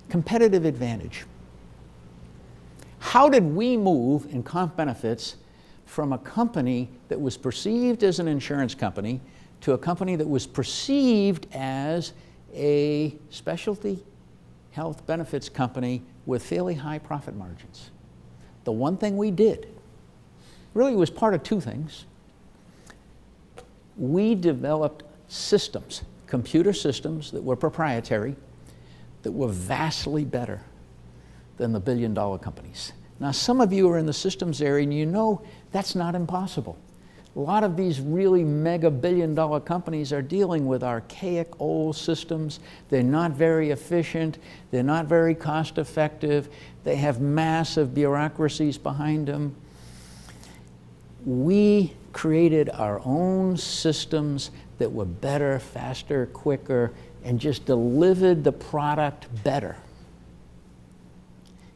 Competitive advantage. How did we move in comp benefits from a company that was perceived as an insurance company to a company that was perceived as a specialty health benefits company with fairly high profit margins? The one thing we did really was part of two things. We developed systems, computer systems that were proprietary, that were vastly better than the billion-dollar companies. Now, some of you are in the systems area and you know that's not impossible. A lot of these really mega billion-dollar companies are dealing with archaic old systems. They're not very efficient. They're not very cost-effective. They have massive bureaucracies behind them. We created our own systems that were better, faster, quicker, and just delivered the product better.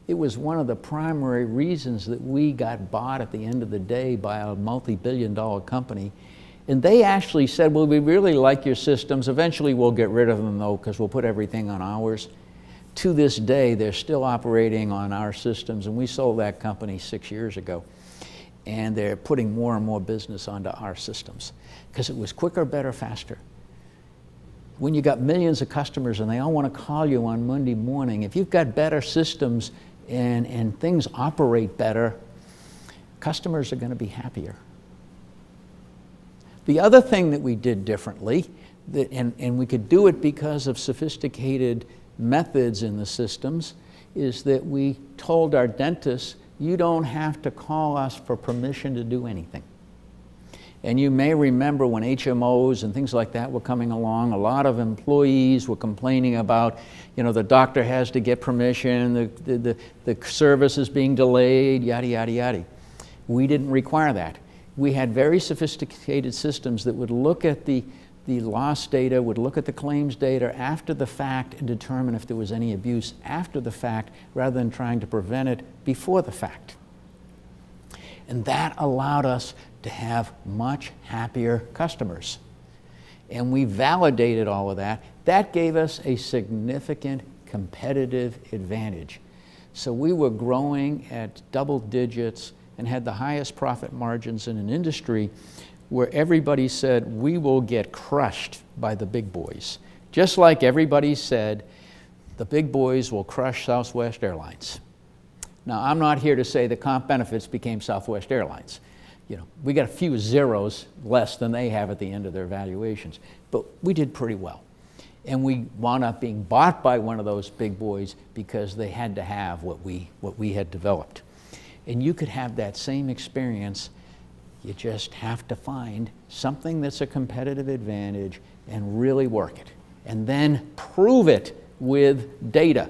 It was one of the primary reasons that we got bought at the end of the day by a multi-billion-dollar company. And they actually said, well, we really like your systems. Eventually we'll get rid of them though, because we'll put everything on ours. To this day, they're still operating on our systems, and we sold that company 6 years ago. And they're putting more and more business onto our systems because it was quicker, better, faster. When you got millions of customers and they all want to call you on Monday morning, if you've got better systems and things operate better, customers are going to be happier. The other thing that we did differently, and we could do it because of sophisticated methods in the systems, is that we told our dentists, you don't have to call us for permission to do anything. And you may remember when HMOs and things like that were coming along, a lot of employees were complaining about, you know, the doctor has to get permission, the service is being delayed, yada, yada, yada. We didn't require that. We had very sophisticated systems that would look at the loss data, would look at the claims data after the fact and determine if there was any abuse after the fact rather than trying to prevent it before the fact. And that allowed us to have much happier customers. And we validated all of that. That gave us a significant competitive advantage. So we were growing at double digits and had the highest profit margins in an industry where everybody said, we will get crushed by the big boys. Just like everybody said, the big boys will crush Southwest Airlines. Now, I'm not here to say the comp benefits became Southwest Airlines. You know, we got a few zeros less than they have at the end of their valuations, but we did pretty well. And we wound up being bought by one of those big boys because they had to have what we had developed. And you could have that same experience. You just have to find something that's a competitive advantage and really work it. And then prove it with data.